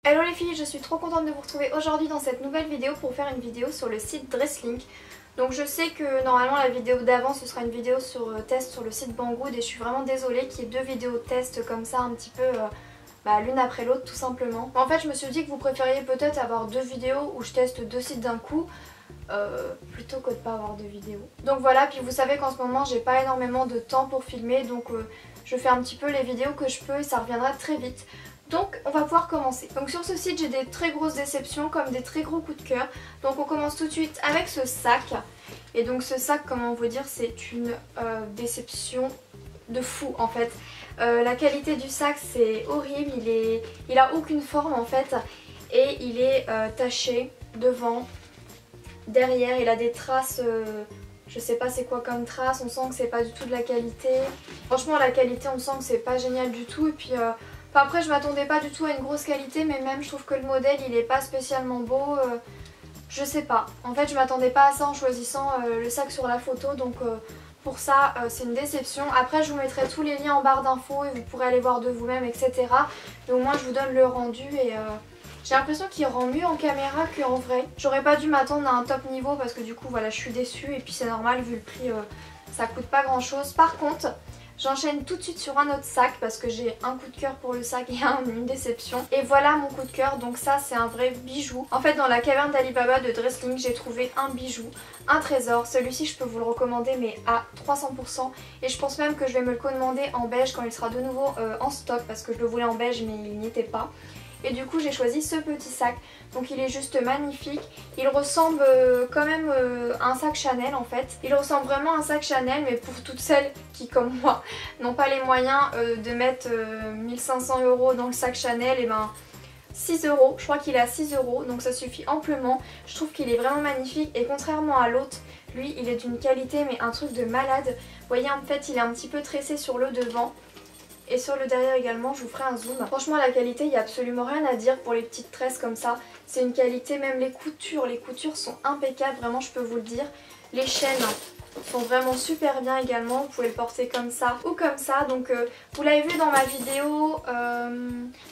Hello les filles, je suis trop contente de vous retrouver aujourd'hui dans cette nouvelle vidéo pour faire une vidéo sur le site Dresslink. Donc je sais que normalement la vidéo d'avant ce sera une vidéo sur test sur le site Banggood et je suis vraiment désolée qu'il y ait deux vidéos test comme ça un petit peu l'une après l'autre tout simplement. En fait je me suis dit que vous préfériez peut-être avoir deux vidéos où je teste deux sites d'un coup plutôt que de pas avoir deux vidéos. Donc voilà, puis vous savez qu'en ce moment j'ai pas énormément de temps pour filmer donc je fais un petit peu les vidéos que je peux et ça reviendra très vite. Donc on va pouvoir commencer. Donc sur ce site j'ai des très grosses déceptions comme des très gros coups de cœur. Donc on commence tout de suite avec ce sac. Et donc ce sac, comment vous dire, c'est une déception de fou en fait. La qualité du sac c'est horrible, il a aucune forme en fait. Et il est taché devant, derrière, il a des traces... je sais pas c'est quoi comme traces, on sent que c'est pas du tout de la qualité. Franchement la qualité on sent que c'est pas génial du tout et puis... après je m'attendais pas du tout à une grosse qualité mais même je trouve que le modèle il est pas spécialement beau, je sais pas. En fait je m'attendais pas à ça en choisissant le sac sur la photo donc pour ça c'est une déception. Après je vous mettrai tous les liens en barre d'infos et vous pourrez aller voir de vous-même etc. Et au moins je vous donne le rendu et j'ai l'impression qu'il rend mieux en caméra qu'en vrai. J'aurais pas dû m'attendre à un top niveau parce que du coup voilà je suis déçue et puis c'est normal vu le prix ça coûte pas grand chose. Par contre... j'enchaîne tout de suite sur un autre sac parce que j'ai un coup de cœur pour le sac et une déception. Et voilà mon coup de cœur, donc ça c'est un vrai bijou. En fait dans la caverne d'Ali Baba de Dresslink j'ai trouvé un bijou, un trésor. Celui-ci je peux vous le recommander mais à 300%. Et je pense même que je vais me le commander en beige quand il sera de nouveau en stock parce que je le voulais en beige mais il n'y était pas. Et du coup j'ai choisi ce petit sac, donc il est juste magnifique, il ressemble quand même à un sac Chanel en fait. Il ressemble vraiment à un sac Chanel mais pour toutes celles qui comme moi n'ont pas les moyens de mettre 1500 € dans le sac Chanel, et ben 6 €, je crois qu'il est à 6 € donc ça suffit amplement. Je trouve qu'il est vraiment magnifique et contrairement à l'autre, lui il est d'une qualité mais un truc de malade. Vous voyez en fait il est un petit peu tressé sur le devant. Et sur le derrière également, je vous ferai un zoom. Franchement la qualité, il n'y a absolument rien à dire pour les petites tresses comme ça. C'est une qualité, même les coutures sont impeccables, vraiment je peux vous le dire. Les chaînes sont vraiment super bien également, vous pouvez le porter comme ça ou comme ça. Donc vous l'avez vu dans ma vidéo,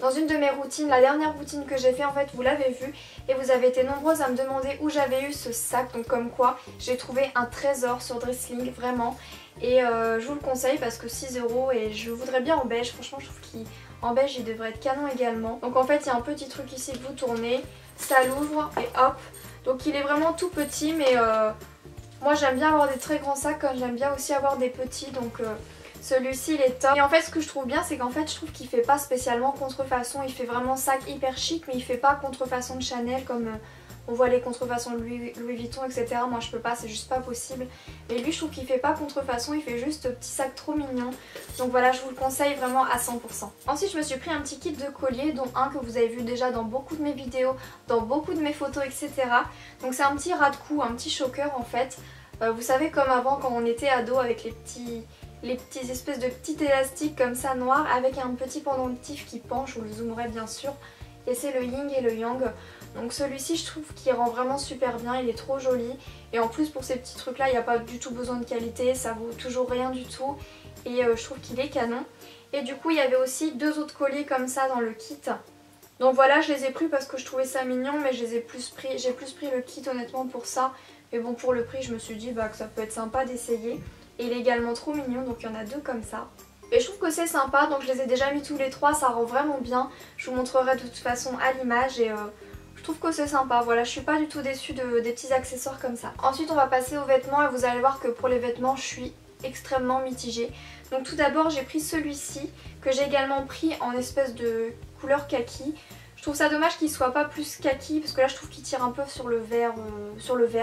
dans une de mes routines, la dernière routine que j'ai fait en fait, vous l'avez vu. Et vous avez été nombreuses à me demander où j'avais eu ce sac, donc comme quoi j'ai trouvé un trésor sur Dresslink, vraiment. Et je vous le conseille parce que 6 € et je voudrais bien en beige, franchement je trouve qu'en beige il devrait être canon également. Donc en fait il y a un petit truc ici que vous tournez, ça l'ouvre et hop. Donc il est vraiment tout petit mais moi j'aime bien avoir des très grands sacs comme j'aime bien aussi avoir des petits, donc celui-ci il est top. Et en fait ce que je trouve bien c'est qu'en fait je trouve qu'il fait pas spécialement contrefaçon, il fait vraiment sac hyper chic mais il fait pas contrefaçon de Chanel comme... on voit les contrefaçons de Louis Vuitton etc. Moi je peux pas, c'est juste pas possible. Mais lui je trouve qu'il fait pas contrefaçon, il fait juste petit sac trop mignon. Donc voilà, je vous le conseille vraiment à 100%. Ensuite je me suis pris un petit kit de collier, dont un que vous avez vu déjà dans beaucoup de mes vidéos, dans beaucoup de mes photos etc. Donc c'est un petit ras de cou, un petit choker en fait. Vous savez comme avant quand on était ado avec les petits espèces de petits élastiques comme ça noirs avec un petit pendentif qui penche, je vous le zoomerai bien sûr. Et c'est le yin et le yang. Donc celui-ci je trouve qu'il rend vraiment super bien, il est trop joli. Et en plus pour ces petits trucs là il n'y a pas du tout besoin de qualité, ça vaut toujours rien du tout. Et je trouve qu'il est canon. Et du coup il y avait aussi deux autres colliers comme ça dans le kit. Donc voilà, je les ai pris parce que je trouvais ça mignon, mais j'ai plus pris le kit honnêtement pour ça. Mais bon pour le prix je me suis dit que ça peut être sympa d'essayer. Et il est également trop mignon, donc il y en a deux comme ça. Et je trouve que c'est sympa, donc je les ai déjà mis tous les trois, ça rend vraiment bien. Je vous montrerai de toute façon à l'image et je trouve que c'est sympa. Voilà, je suis pas du tout déçue des petits accessoires comme ça. Ensuite on va passer aux vêtements et vous allez voir que pour les vêtements je suis extrêmement mitigée. Donc tout d'abord j'ai pris celui-ci que j'ai également pris en espèce de couleur kaki. Je trouve ça dommage qu'il soit pas plus kaki parce que là je trouve qu'il tire un peu sur le vert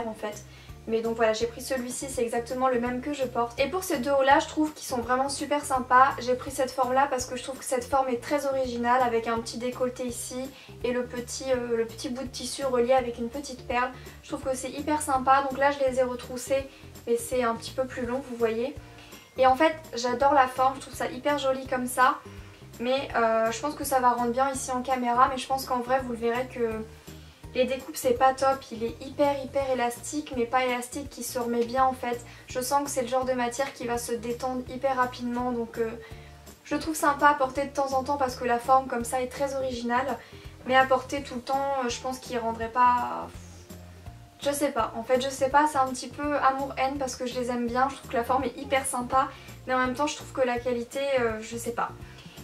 en fait. Mais donc voilà, j'ai pris celui-ci, c'est exactement le même que je porte. Et pour ces deux hauts là, je trouve qu'ils sont vraiment super sympas. J'ai pris cette forme là parce que je trouve que cette forme est très originale avec un petit décolleté ici et le petit bout de tissu relié avec une petite perle. Je trouve que c'est hyper sympa. Donc là je les ai retroussés mais c'est un petit peu plus long, vous voyez. Et en fait j'adore la forme, je trouve ça hyper joli comme ça. Mais je pense que ça va rendre bien ici en caméra, mais je pense qu'en vrai vous le verrez que... les découpes c'est pas top, il est hyper élastique mais pas élastique qui se remet bien en fait. Je sens que c'est le genre de matière qui va se détendre hyper rapidement donc je le trouve sympa à porter de temps en temps parce que la forme comme ça est très originale. mais à porter tout le temps je pense qu'il rendrait pas... Je sais pas, en fait je sais pas, c'est un petit peu amour-haine parce que je les aime bien, je trouve que la forme est hyper sympa, mais en même temps je trouve que la qualité, je sais pas.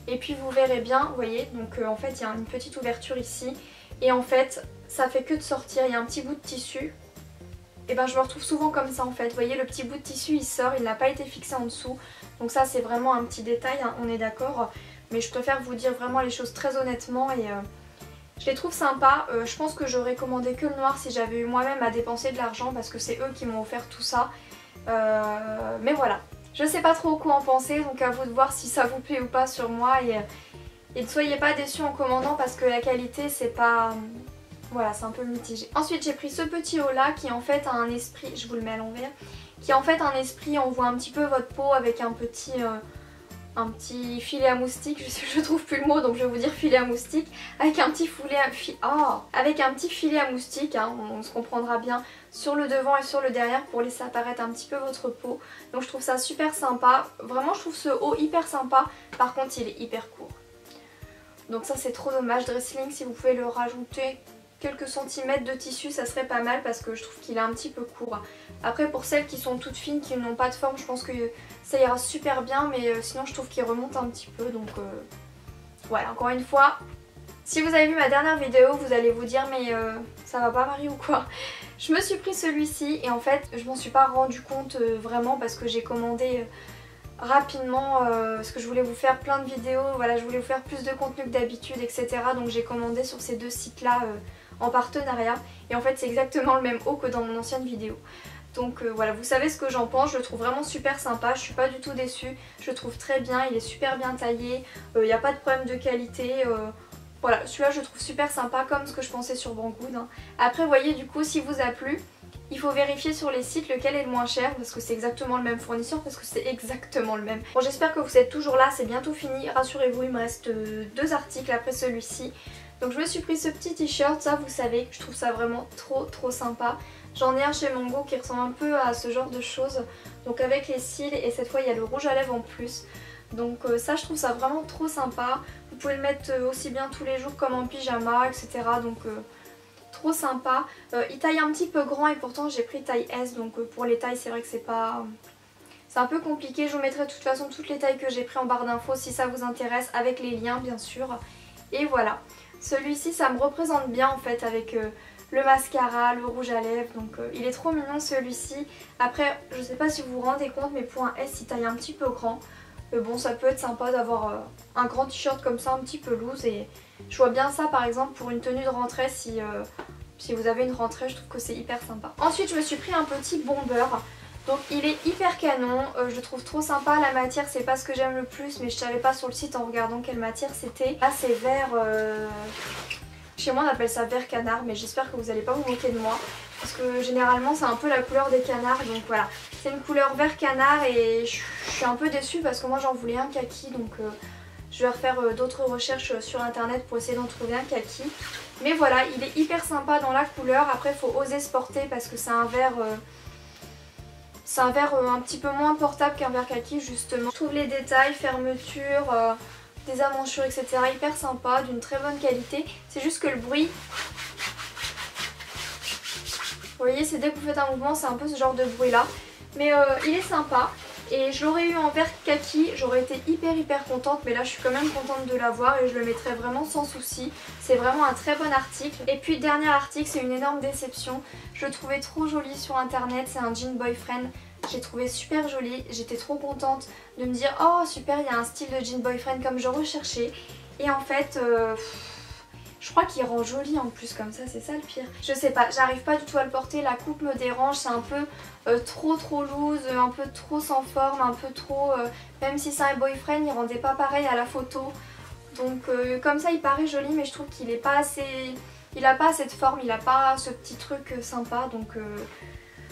Et puis vous verrez bien, vous voyez, donc en fait il y a une petite ouverture ici, et en fait ça fait que de sortir, il y a un petit bout de tissu, et ben je me retrouve souvent comme ça en fait, vous voyez le petit bout de tissu il sort, il n'a pas été fixé en dessous, donc ça c'est vraiment un petit détail, hein, on est d'accord, mais je préfère vous dire vraiment les choses très honnêtement et... je les trouve sympas, je pense que j'aurais commandé que le noir si j'avais eu moi-même à dépenser de l'argent parce que c'est eux qui m'ont offert tout ça. Mais voilà, je sais pas trop quoi en penser, donc à vous de voir si ça vous plaît ou pas sur moi et ne soyez pas déçus en commandant parce que la qualité c'est pas... Voilà, c'est un peu mitigé. Ensuite j'ai pris ce petit haut là qui en fait a un esprit, je vous le mets à l'envers, qui en fait a un esprit, on voit un petit peu votre peau avec un petit filet à moustique, je trouve plus le mot donc je vais vous dire filet à moustique, avec un petit filet à moustique, hein, on se comprendra bien, sur le devant et sur le derrière pour laisser apparaître un petit peu votre peau. Donc je trouve ça super sympa, vraiment je trouve ce haut hyper sympa, par contre il est hyper court. Donc ça c'est trop dommage, Dressling si vous pouvez le rajouter quelques centimètres de tissu ça serait pas mal parce que je trouve qu'il est un petit peu court. Après pour celles qui sont toutes fines, qui n'ont pas de forme, je pense que ça ira super bien mais sinon je trouve qu'il remonte un petit peu donc voilà, encore une fois, si vous avez vu ma dernière vidéo vous allez vous dire mais ça va pas Marie ou quoi. Je me suis pris celui-ci et en fait je m'en suis pas rendu compte vraiment parce que j'ai commandé rapidement parce que je voulais vous faire plein de vidéos, voilà je voulais vous faire plus de contenu que d'habitude etc. Donc j'ai commandé sur ces deux sites là en partenariat et en fait c'est exactement le même haut que dans mon ancienne vidéo. Donc voilà, vous savez ce que j'en pense, je le trouve vraiment super sympa, je suis pas du tout déçue, je le trouve très bien, il est super bien taillé, il n'y a pas de problème de qualité, voilà, celui-là je le trouve super sympa comme ce que je pensais sur Banggood. Hein. Après vous voyez du coup si vous a plu, il faut vérifier sur les sites lequel est le moins cher parce que c'est exactement le même fournisseur, parce que c'est exactement le même. Bon j'espère que vous êtes toujours là, c'est bientôt fini, rassurez-vous il me reste 2 articles après celui-ci. Donc je me suis pris ce petit t-shirt, ça vous savez, je trouve ça vraiment trop sympa. J'en ai un chez Mango qui ressemble un peu à ce genre de choses, donc avec les cils et cette fois il y a le rouge à lèvres en plus. Donc ça je trouve ça vraiment trop sympa, vous pouvez le mettre aussi bien tous les jours comme en pyjama etc. Donc trop sympa. Il taille un petit peu grand et pourtant j'ai pris taille S donc pour les tailles c'est vrai que c'est pas... C'est un peu compliqué, je vous mettrai de toute façon toutes les tailles que j'ai pris en barre d'infos si ça vous intéresse avec les liens bien sûr. Et voilà, celui-ci ça me représente bien en fait avec... le mascara, le rouge à lèvres, donc il est trop mignon celui-ci. Après, je sais pas si vous vous rendez compte, mais pour un S, il taille un petit peu grand. Bon, ça peut être sympa d'avoir un grand t-shirt comme ça, un petit peu loose. Et je vois bien ça par exemple pour une tenue de rentrée, si vous avez une rentrée, je trouve que c'est hyper sympa. Ensuite, je me suis pris un petit bomber. Donc il est hyper canon, je le trouve trop sympa, la matière c'est pas ce que j'aime le plus, mais je savais pas sur le site en regardant quelle matière c'était. Là c'est vert... Chez moi on appelle ça vert canard mais j'espère que vous n'allez pas vous moquer de moi parce que généralement c'est un peu la couleur des canards donc voilà. C'est une couleur vert canard et je suis un peu déçue parce que moi j'en voulais un kaki donc je vais refaire d'autres recherches sur internet pour essayer d'en trouver un kaki. Mais voilà, il est hyper sympa dans la couleur, après il faut oser se porter parce que c'est un vert... un petit peu moins portable qu'un vert kaki justement. Je trouve les détails, fermeture... des amanchures etc. hyper sympa, d'une très bonne qualité. C'est juste que le bruit, vous voyez c'est dès que vous faites un mouvement c'est un peu ce genre de bruit là. Mais il est sympa et je l'aurais eu en vert kaki, j'aurais été hyper contente mais là je suis quand même contente de l'avoir et je le mettrai vraiment sans souci. C'est vraiment un très bon article. Et puis dernier article, c'est une énorme déception. Je le trouvais trop joli sur internet, c'est un jean boyfriend. J'ai trouvé super joli, j'étais trop contente de me dire oh super il y a un style de jean boyfriend comme je recherchais. Et en fait je crois qu'il rend joli en plus comme ça, c'est ça le pire. Je sais pas, j'arrive pas du tout à le porter, la coupe me dérange, c'est un peu trop loose, un peu trop sans forme, un peu trop... même si c'est un boyfriend il rendait pas pareil à la photo. Donc comme ça il paraît joli mais je trouve qu'il est pas assez... Il a pas assez de forme, il a pas ce petit truc sympa donc...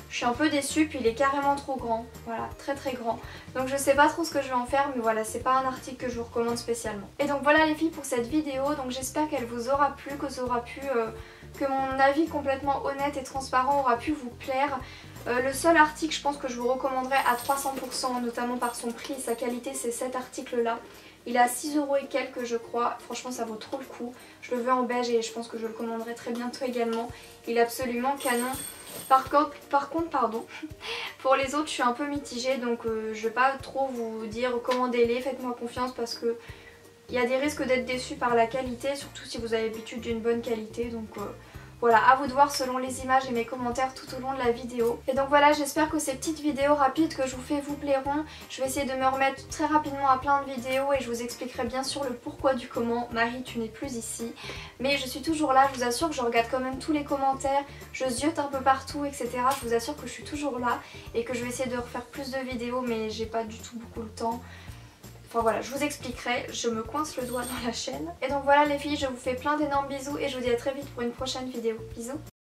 je suis un peu déçue, puis il est carrément trop grand, voilà, très grand. Donc je sais pas trop ce que je vais en faire, mais voilà, c'est pas un article que je vous recommande spécialement. Et donc voilà les filles pour cette vidéo, donc j'espère qu'elle vous aura plu, que mon avis complètement honnête et transparent aura pu vous plaire. Le seul article je pense que je vous recommanderais à 300%, notamment par son prix et sa qualité, c'est cet article là. Il est à 6 € et quelques je crois, franchement ça vaut trop le coup. Je le veux en beige et je pense que je le commanderai très bientôt également. Il est absolument canon. Par contre, pardon, pour les autres je suis un peu mitigée, donc je vais pas trop vous dire commandez-les, faites-moi confiance parce que il y a des risques d'être déçus par la qualité, surtout si vous avez l'habitude d'une bonne qualité, donc voilà, à vous de voir selon les images et mes commentaires tout au long de la vidéo. Et donc voilà, j'espère que ces petites vidéos rapides que je vous fais vous plairont. Je vais essayer de me remettre très rapidement à plein de vidéos et je vous expliquerai bien sûr le pourquoi du comment. Marie, tu n'es plus ici. Mais je suis toujours là, je vous assure que je regarde quand même tous les commentaires, je ziote un peu partout, etc. Je vous assure que je suis toujours là et que je vais essayer de refaire plus de vidéos, mais j'ai pas du tout beaucoup le temps. Enfin voilà, je vous expliquerai, je me coince le doigt dans la chaîne. Et donc voilà les filles, je vous fais plein d'énormes bisous et je vous dis à très vite pour une prochaine vidéo. Bisous!